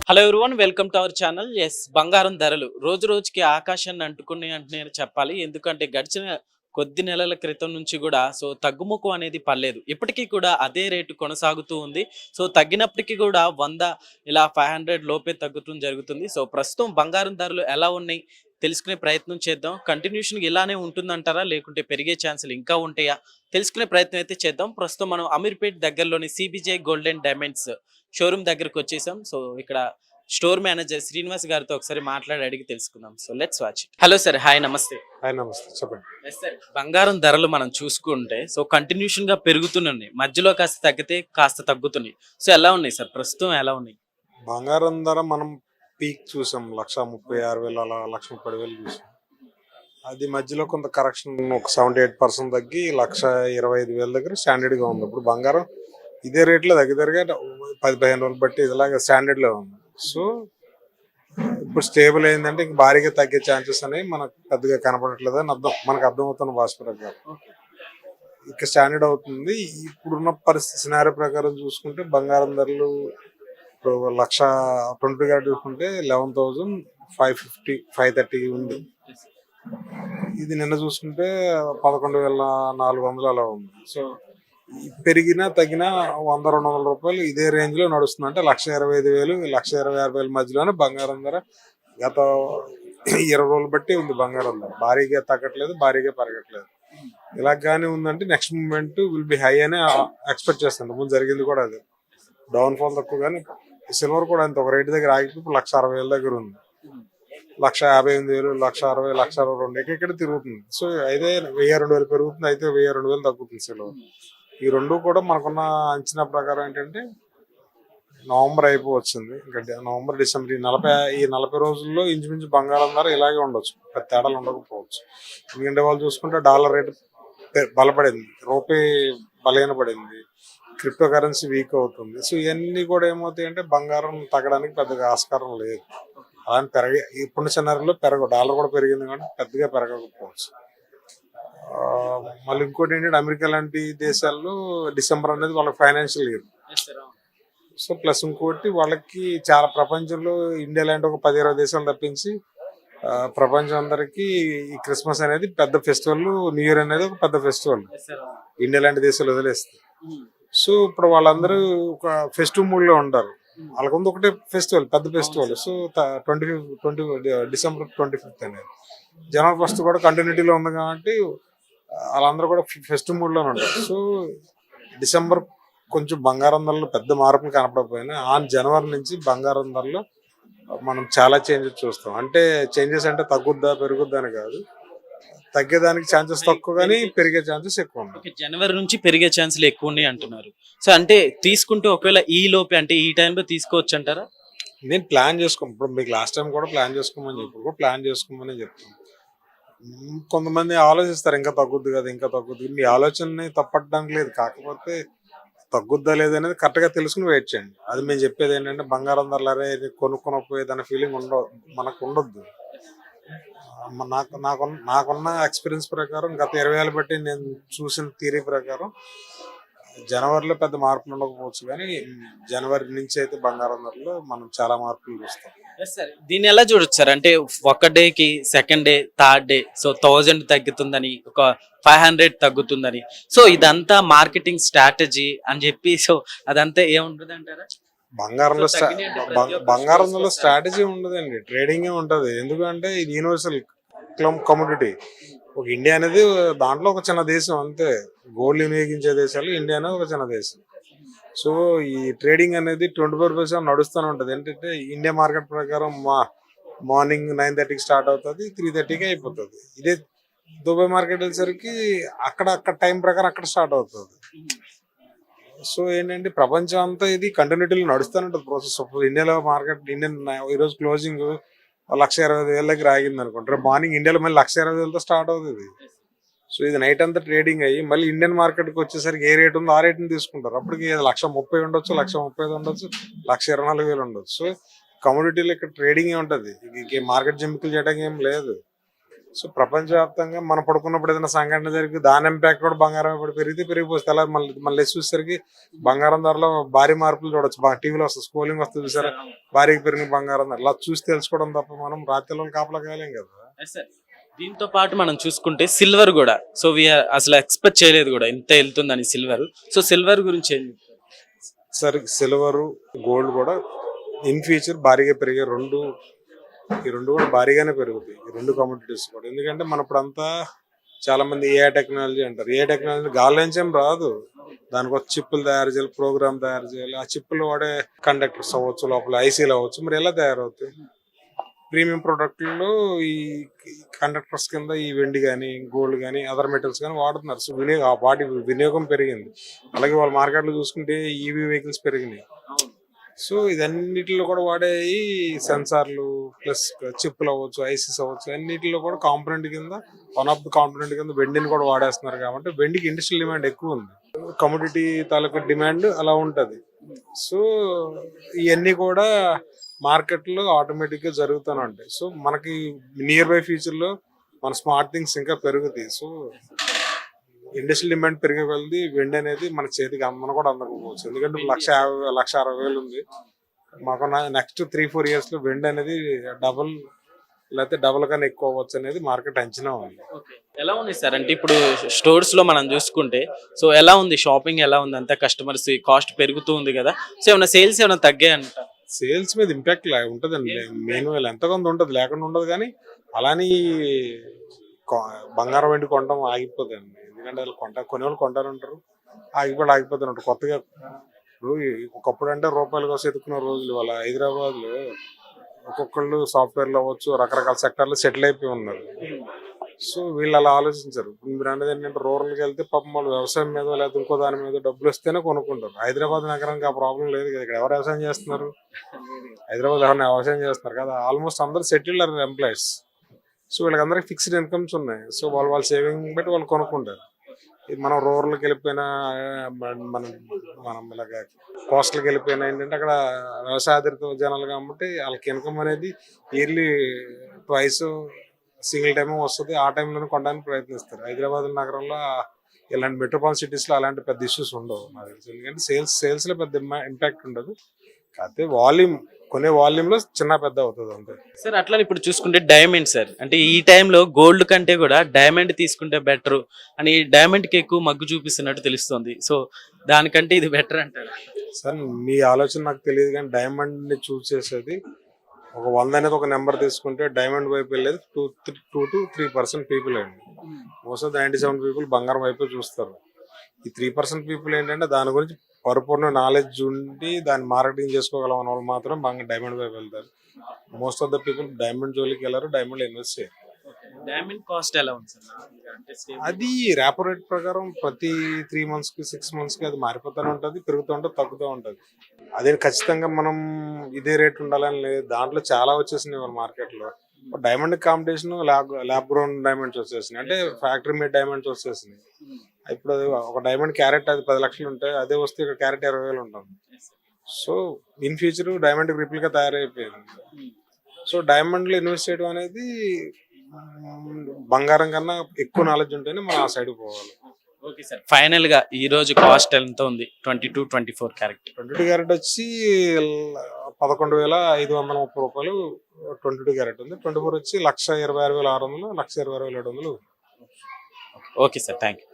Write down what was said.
Hello everyone, welcome to our channel. బంగారం ధరలు రోజు రోజుకి ఆకాశాన్ని అంటుకుని చెప్పాలి. ఎందుకంటే గడిచిన కొద్ది నెలల క్రితం నుంచి కూడా తగ్గుముఖం అనేది పడలేదు. ఇప్పటికీ కూడా అదే రేటు కొనసాగుతూ ఉంది. తగ్గినప్పటికీ కూడా 100 ఇలా 500 లోపే తగ్గుతూ జరుగుతుంది. ప్రస్తుతం బంగారం ధరలు ఎలా ఉన్నాయి తెలుసుకునే ప్రయత్నం చేద్దాం. కంటిన్యూషన్ ఇలానే ఉంటుందంటారా, లేకుంటే పెరిగే ఛాన్సులు ఇంకా ఉంటాయా తెలుసుకునే ప్రయత్నం అయితే చేద్దాం. ప్రస్తుతం మనం అమీర్పేట్ దగ్గరలోని CBJ gold and diamonds showroom దగ్గరకు వచ్చేసాం. ఇక్కడ స్టోర్ మేనేజర్ శ్రీనివాస్ గారితో ఒకసారి మాట్లాడి అడిగి తెలుసుకుందాం. Let's watch. Hello sir, hi, నమస్తే. హాయ్, నమస్తే, చెప్పండి. సార్, బంగారం ధరలు మనం చూసుకుంటే కంటిన్యూషన్ గా పెరుగుతున్నాయి, మధ్యలో కాస్త తగ్గితే కాస్త తగ్గుతున్నాయి. ఎలా ఉన్నాయి సార్, ప్రస్తుతం ఎలా ఉన్నాయి? బంగారం ధర మనం పీక్ చూసాం 1,36,000 అలా 1,30,000 చూసాం. అది మధ్యలో కొంత కరెక్షన్ ఒక 78% తగ్గి 1,25,000 దగ్గర స్టాండర్డ్ గా ఉంది. ఇప్పుడు బంగారం ఇదే రేట్లో దగ్గరగా 10-15 రోజులు బట్టి ఇలాగ స్టాండర్డ్ లో ఉంది. ఇప్పుడు స్టేబుల్ అయిందంటే ఇంక భారీగా తగ్గే ఛాన్సెస్ అనేవి మనకు పెద్దగా కనపడట్లేదు అని మనకు అర్థమవుతున్న భాష ప్రకారం ఇక స్టాండర్డ్ అవుతుంది. ఇప్పుడున్న పరిస్థితి సినారీ ప్రకారం చూసుకుంటే బంగారం ధరలు ఇప్పుడు 1,20,000 గారు చూసుకుంటే 11,550 530 ఉంది. ఇది నిన్న చూసుకుంటే 11,400 అలా ఉంది. పెరిగినా తగ్గినా 100-200 రూపాయలు ఇదే రేంజ్ లో నడుస్తుంది. అంటే 1,25,000 1,26,000 మధ్యలోనే బంగారం ధర గత 20 రోజులు బట్టి ఉంది. బంగారం ధర భారీగా తగ్గట్లేదు, భారీగా పెరగట్లేదు. ఇలాగానే ఉందంటే next moment will be high అని ఎక్స్పెక్ట్ చేస్తాను. ముందు జరిగింది కూడా అదే, డౌన్ ఫాల్ తక్కువ. కానీ సిల్వర్ కూడా అంత ఒక రేటు దగ్గర ఆగిపోయి 1,60,000 దగ్గర ఉంది. 1,58,000 1,60,000 1,62,000 ఎక్కడ తిరుగుతుంది. అయితే 1,000-2,000 పెరుగుతుంది, అయితే 1,000-2,000 తగ్గుతుంది సిల్వర్. ఈ రెండు కూడా మనకున్న అంచనా ప్రకారం ఏంటంటే నవంబర్ అయిపోవచ్చింది. ఇంకా నవంబర్ డిసెంబర్ ఈ 40 రోజుల్లో ఇంచుమించు బంగారం ధర ఇలాగే ఉండొచ్చు, పెద్ద తేడాలు ఉండకపోవచ్చు. ఎందుకంటే వాళ్ళు చూసుకుంటే డాలర్ రేటు బలపడింది, రూపాయి బలహీనపడింది, క్రిప్టో కరెన్సీ వీక్ అవుతుంది. ఇవన్నీ కూడా ఏమవుతాయి అంటే బంగారం తగ్గడానికి పెద్దగా ఆస్కారం లేదు. అలాంటి ఇప్పుడు సినారీలో డాలర్ కూడా పెరిగింది కానీ పెద్దగా పెరగకపోవచ్చు. మళ్ళీ ఇంకోటి ఏంటంటే అమెరికా లాంటి దేశాల్లో డిసెంబర్ అనేది వాళ్ళకి ఫైనాన్షియల్ ఇయర్. ప్లస్ ఇంకోటి వాళ్ళకి చాలా ప్రపంచంలో ఇండియా లాంటి ఒక 10-20 దేశాలు తప్పించి ప్రపంచం అందరికి ఈ క్రిస్మస్ అనేది పెద్ద ఫెస్టివల్, న్యూ ఇయర్ అనేది ఒక పెద్ద ఫెస్టివల్ ఇండియా లాంటి దేశాలు వదిలేస్తే. ఇప్పుడు వాళ్ళందరూ ఒక ఫెస్టివ్ మూడ్ లో ఉంటారు. వాళ్ళకు ఉంది ఒకటే ఫెస్టివల్, పెద్ద ఫెస్టివల్. డిసెంబర్ 25 అనేది జనవరి 1 కూడా కంటిన్యూటీలో ఉంది కాబట్టి వాళ్ళందరూ కూడా ఫెస్టివ్ మూడ్ లోనే ఉంటారు. డిసెంబర్ కొంచెం బంగారం ధరలు పెద్ద మార్పులు కనపడకపోయినా జనవరి నుంచి బంగారం ధరలో మనం చాలా చేంజెస్ చూస్తాం. అంటే చేంజెస్ అంటే తగ్గుద్దా పెరుగుద్దా అని కాదు, తగ్గేదానికి ఛాన్సెస్ తక్కువ కానీ పెరిగే ఛాన్సెస్ ఎక్కువ ఉన్నాయి. జనవరి నుంచి పెరిగే ఛాన్సులు ఎక్కువ ఉన్నాయి అంటున్నారు. అంటే తీసుకుంటే ఒకవేళ ఈ లోపే అంటే ఈ టైంలో తీసుకోవచ్చు అంటారా? నేను ప్లాన్ చేసుకోమని, ఇప్పుడు మీకు లాస్ట్ టైం కూడా ప్లాన్ చేసుకోమని చెప్తాను. కొంతమంది ఆలోచిస్తారు ఇంకా తగ్గుద్ది కదా, ఇంకా తగ్గుద్ది. మీ ఆలోచనని తప్పడానికి లేదు, కాకపోతే తగ్గుద్దా లేదనేది కరెక్ట్ గా తెలుసుకుని వెయిట్ చేయండి. అది మేము చెప్పేది ఏంటంటే బంగారం ధరలరే కొనుక్కొనపోయేదన్న ఫీలింగ్ మనకు ఉండొద్దు. నాకున్న ఎక్స్పీరియన్స్ ప్రకారం గత 20 ఏళ్ళ బట్టి నేను చూసిన థియరీ ప్రకారం జనవరిలో పెద్ద మార్పులు ఉండకపోవచ్చు, కానీ జనవరి నుంచి అయితే బంగారం ధరలో మనం చాలా మార్పులు చూస్తాం. దీన్ని ఎలా చూడొచ్చు సార్? అంటే ఒక డేకి, సెకండ్ డే, థర్డ్ డే 1,000 తగ్గుతుందని, ఒక 500 తగ్గుతుందని, ఇదంతా మార్కెటింగ్ స్ట్రాటజీ అని చెప్పి అదంతా ఏముంటుంది అంటారా? బంగారంలో స్ట్రాటజీ ఉండదండి, ట్రేడింగ్ ఉంటది. ఎందుకంటే ఇది యూనివర్సల్ కమోడిటీ. ఒక ఇండియా అనేది దాంట్లో ఒక చిన్న దేశం అంతే. గోల్డ్ వినియోగించే దేశాలు ఇండియా అనేది ఒక చిన్న దేశం. ఈ ట్రేడింగ్ అనేది 24/7 నడుస్తూనే ఉంటది. ఏంటంటే ఇండియా మార్కెట్ ప్రకారం మార్నింగ్ 9:30కి స్టార్ట్ అవుతుంది, 3:30కి అయిపోతుంది. ఇదే దుబాయ్ మార్కెట్ వెళ్ళేసరికి అక్కడ టైం ప్రకారం అక్కడ స్టార్ట్ అవుతుంది. ఏంటంటే ప్రపంచం అంతా ఇది కంటిన్యూటీలో నడుస్తూనే ఉంటుంది ప్రాసెస్. ఇండియాలో మార్కెట్ ఈరోజు క్లోజింగ్ 1,20,000 దగ్గర ఆగింది అనుకుంటారు. మార్నింగ్ ఇండియాలో మళ్ళీ 1,20,000తో స్టార్ట్ అవుతుంది. ఇది నైట్ అంతా ట్రేడింగ్ అయ్యి మళ్ళీ ఇండియన్ మార్కెట్కి వచ్చేసరికి ఏ రేట్ ఉందో ఆ రేట్ని తీసుకుంటారు. అప్పటికి 1,30,000 ఉండొచ్చు, 1,35,000 ఉండొచ్చు, 1,24,000 ఉండొచ్చు. కమోడిటీలో ఇక్కడ ట్రేడింగ్ ఉంటుంది, మార్కెట్ జిమ్మికలు చేయడానికి ఏం లేదు. సో ప్రపంచవ్యాప్తంగా మనం పడుకున్నప్పుడు ఏదైనా సంఘటన జరిగి దాని ఇంపాక్ట్ కూడా బంగారం ఇప్పుడు పెరిగిపోతే అలా మళ్ళీ చూసేసరికి బంగారం ధరలో భారీ మార్పులు చూడొచ్చు. టీవీలో వస్తుంది, స్కోలింగ్ వస్తుంది చూసారా, భారీగా పెరిగిన బంగారం ధర. ఇలా చూసి తెలుసుకోవడం తప్ప మనం రాత్రిలో కాపలా కాలేం కదా. దీంతో పాటు మనం చూసుకుంటే సిల్వర్ కూడా సో అసలు ఎక్స్పెక్ట్ చేయలేదు కూడా ఇంత వెళ్తుందని సిల్వర్. సో సిల్వర్ గురించి ఏం చెప్తారు? సరే, సిల్వర్ గోల్డ్ కూడా ఇన్ ఫ్యూచర్ భారీగా పెరిగే ఈ రెండు కూడా భారీగానే పెరుగుతాయి, ఈ రెండు కమోడిటీస్ కూడా. ఎందుకంటే మన ఇప్పుడంతా చాలా మంది ఏఐ టెక్నాలజీ అంటారు. ఏఐ టెక్నాలజీ గాలి నుంచి ఏం రాదు, దానికి ఒక చిప్పులు తయారు చేయాలి, ప్రోగ్రామ్ తయారు చేయాలి. ఆ చిప్పులు వాడే కండక్టర్స్ అవ్వచ్చు, లోపల ఐసీలు అవ్వచ్చు. మరి ఎలా తయారవుతాయి? ప్రీమియం ప్రొడక్ట్లో ఈ కండక్టర్స్ కింద ఈ వెండి కానీ గోల్డ్ కానీ అదర్ మెటల్స్ కానీ వాడుతున్నారు. సో వాటి వినియోగం పెరిగింది. అలాగే వాళ్ళ మార్కెట్లో చూసుకుంటే ఈవీ వెహికల్స్ పెరిగినాయి. సో ఇదన్నిటిలో కూడా వాడే ఈ సెన్సార్లు ప్లస్ చిప్పులు అవ్వచ్చు, ఐసీస్ అవ్వచ్చు, అన్నిటిలో కూడా కాంపోనెంట్ కింద వన్ ఆఫ్ ది కాంపోనెంట్ కింద వెండిని కూడా వాడేస్తున్నారు. కాబట్టి వెండికి ఇండస్ట్రియల్ డిమాండ్ ఎక్కువ ఉంది, కమోడిటీ తాలూకా డిమాండ్ అలా ఉంటుంది. సో ఇవన్నీ కూడా మార్కెట్లో ఆటోమేటిక్గా జరుగుతూనే ఉంటాయి. సో మనకి నియర్ బై ఫ్యూచర్లో మన స్మార్ట్ థింగ్స్ ఇంకా పెరుగుతాయి. సో ఇండస్ట్రియల్ డిమాండ్ పెరిగే కొలది వెండి అనేది మన చేతికి మనం కూడా అందకపోవచ్చు. ఎందుకంటే 1,60,000 ఉంది మాకు. నెక్స్ట్ 3-4 yearsలో వెండి అనేది డబుల్ లేకపోతే డబుల్ కన్నా ఎక్కువ అవ్వచ్చు అనేది మార్కెట్ అంచనా ఉంది. ఎలా ఉంది సార్? అంటే ఇప్పుడు స్టోర్స్ లో మనం చూసుకుంటే సో ఎలా ఉంది, షాపింగ్ ఎలా ఉంది? అంతా కస్టమర్స్ కాస్ట్ పెరుగుతూ ఉంది కదా, సో ఏమైనా సేల్స్ ఏమైనా తగ్గాయంట? సేల్స్ మీద ఇంపాక్ట్ ఉంటుందండి, మెయిన్ ఎంత కొంత ఉంటుంది, లేకుండా ఉండదు. కానీ అలానే బంగారం వెండి కొనడం ఆగిపోతుంది. ఎందుకంటే వాళ్ళు కొనేవాళ్ళు కొంటారంటారు, ఆగిపోతారంటారు. కొత్తగా ఇప్పుడు ఒకప్పుడు అంటే రూపాయల కోసం ఎదుర్కొన్న రోజులు వాళ్ళ హైదరాబాద్లో ఒక్కొక్కళ్ళు సాఫ్ట్వేర్లో అవ్వచ్చు, రకరకాల సెక్టార్లో సెటిల్ అయిపోయి ఉన్నారు. సో వీళ్ళు అలా ఆలోచించారు. మీరు అనేది ఏంటంటే రూరల్కి వెళ్తే పాపం వాళ్ళు వ్యవసాయం మీద లేదా ఇంకో దాని మీద డబ్బులు వస్తేనే కొనుక్కుంటారు. హైదరాబాద్ నగరానికి ఆ ప్రాబ్లం లేదు కదా. ఇక్కడ ఎవరు వ్యవసాయం చేస్తున్నారు? హైదరాబాద్ ఎవరైనా వ్యవసాయం చేస్తున్నారు కదా. ఆల్మోస్ట్ అందరూ సెటిల్డ్ ఆర్ ఎంప్లాయీస్. సో వీళ్ళకందరికి ఫిక్స్డ్ ఇన్కమ్స్ ఉన్నాయి. సో వాళ్ళ సేవింగ్ బట్టి వాళ్ళు కొనుక్కుంటారు. మనం రూరల్కి వెళ్ళిపోయినా మనం ఇలాగ కోస్టల్కి వెళ్ళిపోయినా ఏంటంటే అక్కడ వ్యవసాయాధారిత జనాలు కాబట్టి వాళ్ళకి ఇన్కమ్ అనేది ఇయర్లీ ట్వైస్ సింగిల్ టైం వస్తుంది. ఆ టైంలోనే కొనడానికి ప్రయత్నిస్తారు. హైదరాబాద్ నగరంలో ఇలాంటి మెట్రోపాలిటన్ సిటీస్లో అలాంటి పెద్ద ఇష్యూస్ ఉండవు నాకు తెలిసి. ఎందుకంటే సేల్స్లో పెద్ద ఇంపాక్ట్ ఉండదు. కాకపోతే కొనే వాల్యూమ్లో చిన్న పెద్ద అవుతుంది అంతే సార్. అట్లా ఇప్పుడు చూసుకుంటే డైమండ్ సార్, అంటే ఈ టైంలో గోల్డ్ కంటే కూడా డైమండ్ తీసుకుంటే బెటర్ అని డైమండ్కి ఎక్కువ మగ్గు చూపిస్తున్నట్టు తెలుస్తుంది. సో దానికంటే ఇది బెటర్ అంటారు సార్. మీ ఆలోచన నాకు తెలియదు, కానీ డైమండ్ని చూస్ చేసేది ఒక 100 అనేది ఒక నెంబర్ తీసుకుంటే డైమండ్ వైపు వెళ్ళేది 2 to 3% పీపుల్ అండి. మోస్ట్ ఆఫ్ 97 పీపుల్ బంగారం వైపు చూస్తారు. ఈ 3% పీపుల్ ఏంటంటే దాని గురించి పరిపూర్ణ నాలెడ్జ్ ఉండి దాన్ని మార్కెటింగ్ చేసుకోగలం అన్న వాళ్ళు మాత్రం డైమండ్ వైపు వెళ్తారు. Most of the people diamond జోలికి వెళ్ళారు, డైమండ్ ఇన్వెస్ట్ చేయరు. డైమండ్ కాస్ట్ ఎలా ఉంది సార్? అది ర్యాపో రేట్ ప్రకారం ప్రతి 3 monthsకి 6 monthsకి అది మారిపోతూనే ఉంటుంది, పెరుగుతూ ఉంటుంది, తగ్గుతూ ఉంటుంది. అదే ఖచ్చితంగా మనం ఇదే రేట్ ఉండాలని లేదు. దాంట్లో చాలా వచ్చేసినాయి వాళ్ళ మార్కెట్లో. Diamond competition lab ground diamonds వచ్చేసినాయి, అంటే ఫ్యాక్టరీ మేడ్ డైమండ్స్ వచ్చేసినాయి. ఇప్పుడు ఒక డైమండ్ క్యారెట్ అది 10 లక్షలు ఉంటాయి, అదే వస్తే ఇక్కడ క్యారెట్ 20,000 ఉంటుంది. So in future diamond replica తయారైపోయింది. సో డైమండ్లో ఇన్వెస్ట్ చేయడం అనేది బంగారం కన్నా ఎక్కువ నాలెడ్జ్ ఉంటేనే మనం ఆ సైడ్ పోవాలి. ఓకే సార్, ఫైనల్ గా ఈ రోజు కాస్ట్ ఎంత ఉంది? 22-24 క్యారెట్. 22 క్యారెట్ వచ్చి 11,530 రూపాయలు 22 క్యారెట్ ఉంది. 24 వచ్చి 1,26,600, 1,26,700. Okay sir, thank you.